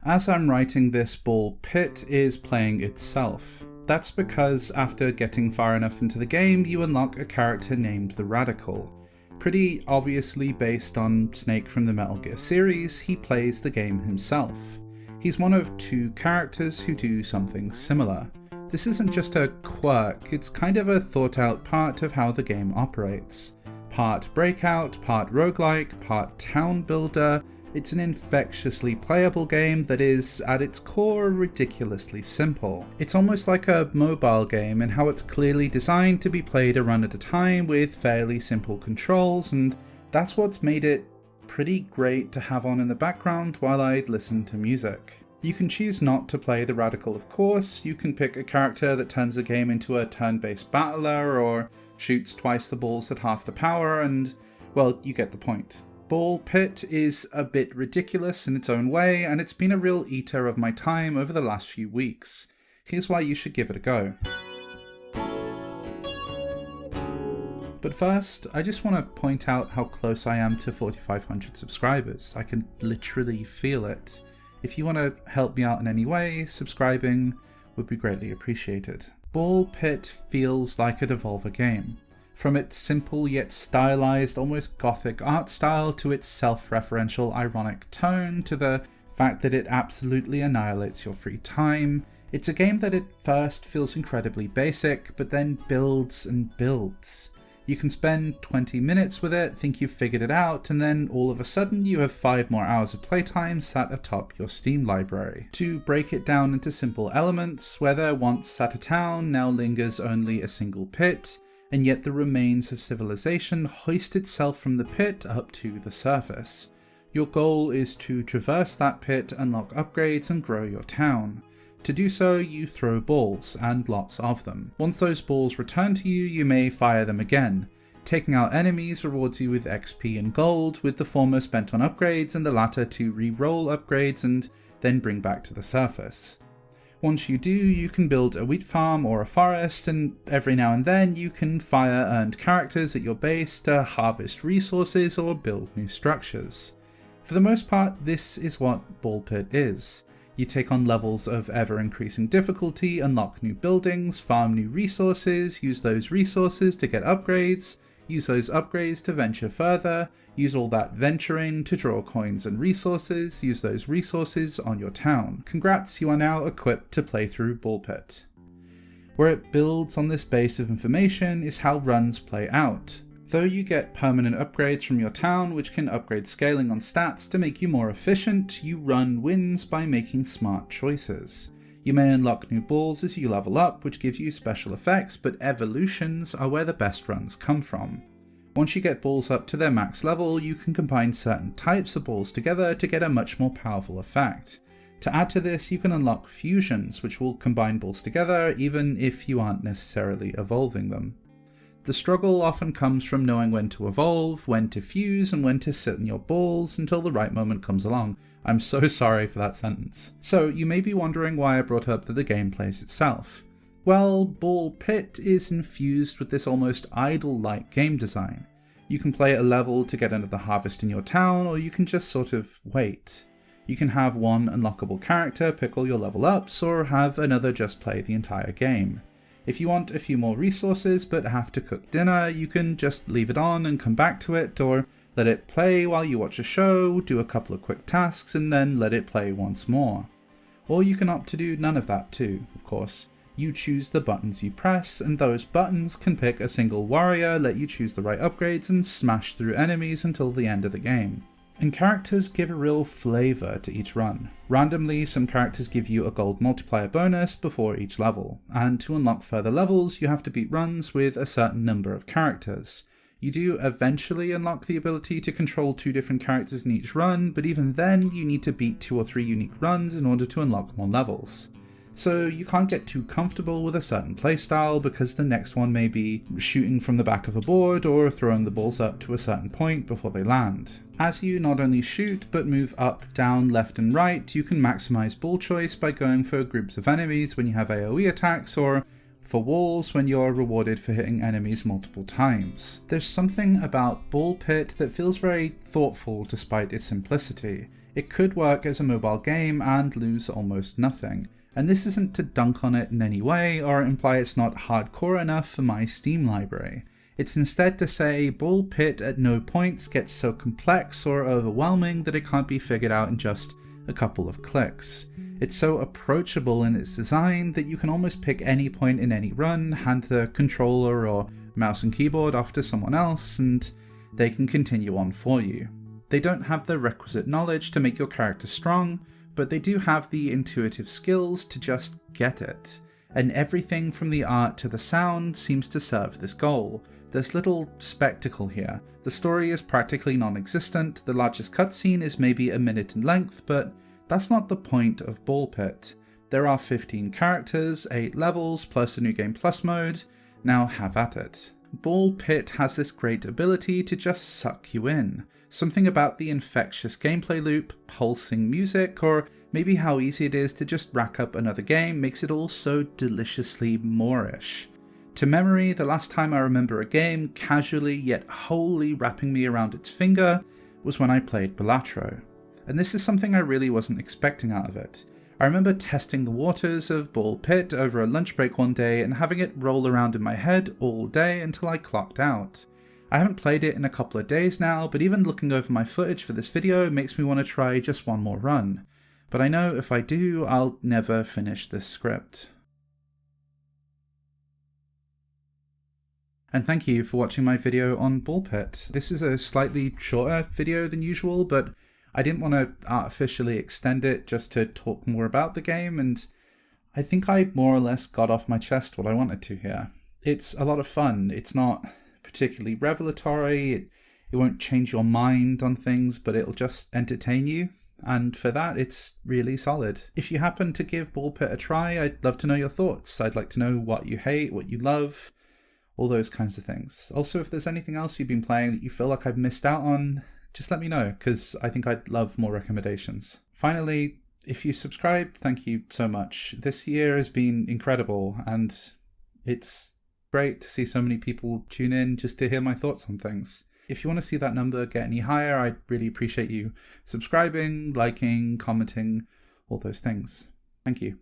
As I'm writing this, Ball Pit is playing itself. That's because after getting far enough into the game, you unlock a character named the Radical. Pretty obviously based on Snake from the Metal Gear series, he plays the game himself. He's one of two characters who do something similar. This isn't just a quirk, it's kind of a thought out part of how the game operates. Part breakout, part roguelike, part town builder. It's an infectiously playable game that is, at its core, ridiculously simple. It's almost like a mobile game in how it's clearly designed to be played a run at a time with fairly simple controls, and that's what's made it pretty great to have on in the background while I listen to music. You can choose not to play the Radical, of course. You can pick a character that turns the game into a turn-based battler or shoots twice the balls at half the power, and, well, you get the point. Ball Pit is a bit ridiculous in its own way, and it's been a real eater of my time over the last few weeks. Here's why you should give it a go. But first, I just want to point out how close I am to 4,500 subscribers. I can literally feel it. If you want to help me out in any way, subscribing would be greatly appreciated. Ball Pit feels like a Devolver game. From its simple yet stylized, almost gothic art style to its self-referential ironic tone to the fact that it absolutely annihilates your free time, it's a game that at first feels incredibly basic, but then builds and builds. You can spend 20 minutes with it, think you've figured it out, and then all of a sudden you have 5 more hours of playtime sat atop your Steam library. To break it down into simple elements, where there once sat a town, now lingers only a single pit, and yet the remains of civilization hoist itself from the pit up to the surface. Your goal is to traverse that pit, unlock upgrades, and grow your town. To do so, you throw balls, and lots of them. Once those balls return to you, you may fire them again. Taking out enemies rewards you with XP and gold, with the former spent on upgrades and the latter to re-roll upgrades and then bring back to the surface. Once you do, you can build a wheat farm or a forest, and every now and then you can fire earned characters at your base to harvest resources or build new structures. For the most part, this is what Ball Pit is. You take on levels of ever-increasing difficulty, unlock new buildings, farm new resources, use those resources to get upgrades, use those upgrades to venture further, use all that venturing to draw coins and resources, use those resources on your town. Congrats, you are now equipped to play through Ball Pit. Where it builds on this base of information is how runs play out. Though you get permanent upgrades from your town which can upgrade scaling on stats to make you more efficient, you run wins by making smart choices. You may unlock new balls as you level up, which gives you special effects, but evolutions are where the best runs come from. Once you get balls up to their max level, you can combine certain types of balls together to get a much more powerful effect. To add to this, you can unlock fusions, which will combine balls together even if you aren't necessarily evolving them. The struggle often comes from knowing when to evolve, when to fuse, and when to sit in your balls until the right moment comes along. I'm so sorry for that sentence. So you may be wondering why I brought up that the game plays itself. Well, Ball Pit is infused with this almost idle-like game design. You can play a level to get another harvest in your town, or you can just sort of wait. You can have one unlockable character pick all your level ups, or have another just play the entire game. If you want a few more resources but have to cook dinner, you can just leave it on and come back to it, or let it play while you watch a show, do a couple of quick tasks, and then let it play once more. Or you can opt to do none of that too, of course. You choose the buttons you press, and those buttons can pick a single warrior, let you choose the right upgrades, and smash through enemies until the end of the game. And characters give a real flavour to each run. Randomly, some characters give you a gold multiplier bonus before each level, and to unlock further levels you have to beat runs with a certain number of characters. You do eventually unlock the ability to control 2 different characters in each run, but even then you need to beat 2 or 3 unique runs in order to unlock more levels. So you can't get too comfortable with a certain playstyle because the next one may be shooting from the back of a board or throwing the balls up to a certain point before they land. As you not only shoot but move up, down, left and right, you can maximize ball choice by going for groups of enemies when you have AoE attacks, or for walls when you're rewarded for hitting enemies multiple times. There's something about Ball Pit that feels very thoughtful despite its simplicity. It could work as a mobile game and lose almost nothing. And this isn't to dunk on it in any way or imply it's not hardcore enough for my Steam library. It's instead to say ballxpit at no points gets so complex or overwhelming that it can't be figured out in just a couple of clicks. It's so approachable in its design that you can almost pick any point in any run, hand the controller or mouse and keyboard off to someone else, and they can continue on for you. They don't have the requisite knowledge to make your character strong, but they do have the intuitive skills to just get it. And everything from the art to the sound seems to serve this goal. There's little spectacle here. The story is practically non-existent, the largest cutscene is maybe a minute in length, but that's not the point of ballxpit. There are 15 characters, 8 levels, plus a New Game Plus mode. Now have at it. ballxpit has this great ability to just suck you in. Something about the infectious gameplay loop, pulsing music, or maybe how easy it is to just rack up another game makes it all so deliciously Moorish. To memory, the last time I remember a game casually yet wholly wrapping me around its finger was when I played Balatro. And this is something I really wasn't expecting out of it. I remember testing the waters of ballxpit over a lunch break one day and having it roll around in my head all day until I clocked out. I haven't played it in a couple of days now, but even looking over my footage for this video makes me want to try just one more run. But I know if I do, I'll never finish this script. And thank you for watching my video on ballxpit. This is a slightly shorter video than usual, but I didn't want to artificially extend it just to talk more about the game, and I think I more or less got off my chest what I wanted to here. It's a lot of fun. It's not particularly revelatory, it won't change your mind on things, but it'll just entertain you, and for that it's really solid. If you happen to give ballxpit a try, I'd love to know your thoughts. I'd like to know what you hate, what you love, all those kinds of things. Also, if there's anything else you've been playing that you feel like I've missed out on, just let me know, because I think I'd love more recommendations. Finally, if you subscribed, thank you so much. This year has been incredible, and it's great to see so many people tune in just to hear my thoughts on things. If you want to see that number get any higher, I'd really appreciate you subscribing, liking, commenting, all those things. Thank you.